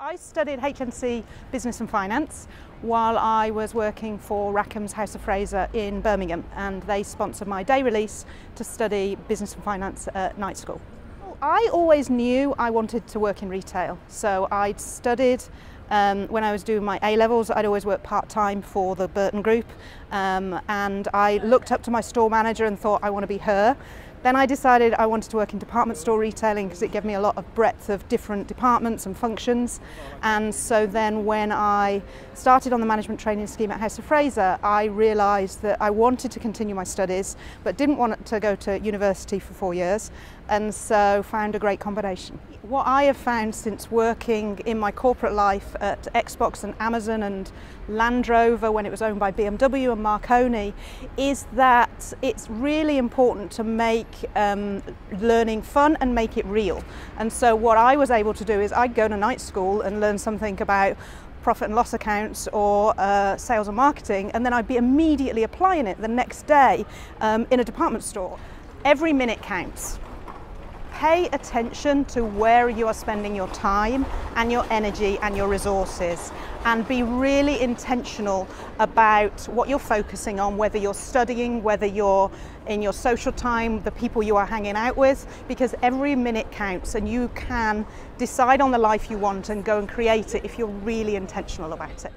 I studied HNC Business and Finance while I was working for Rackham's House of Fraser in Birmingham, and they sponsored my day release to study Business and Finance at night school. I always knew I wanted to work in retail, so I'd studied when I was doing my A-levels. I'd always worked part-time for the Burton Group, and I looked up to my store manager and thought I want to be her. Then I decided I wanted to work in department store retailing because it gave me a lot of breadth of different departments and functions. And so then when I started on the management training scheme at House of Fraser, I realised that I wanted to continue my studies but didn't want to go to university for 4 years, and so found a great combination. What I have found since working in my corporate life at Xbox and Amazon and Land Rover when it was owned by BMW and Marconi is that it's really important to make learning fun and make it real. And so what I was able to do is I'd go to night school and learn something about profit and loss accounts or sales and marketing, and then I'd be immediately applying it the next day in a department store. Every minute counts. Pay attention to where you are spending your time and your energy and your resources, and be really intentional about what you're focusing on, whether you're studying, whether you're in your social time, the people you are hanging out with, because every minute counts and you can decide on the life you want and go and create it if you're really intentional about it.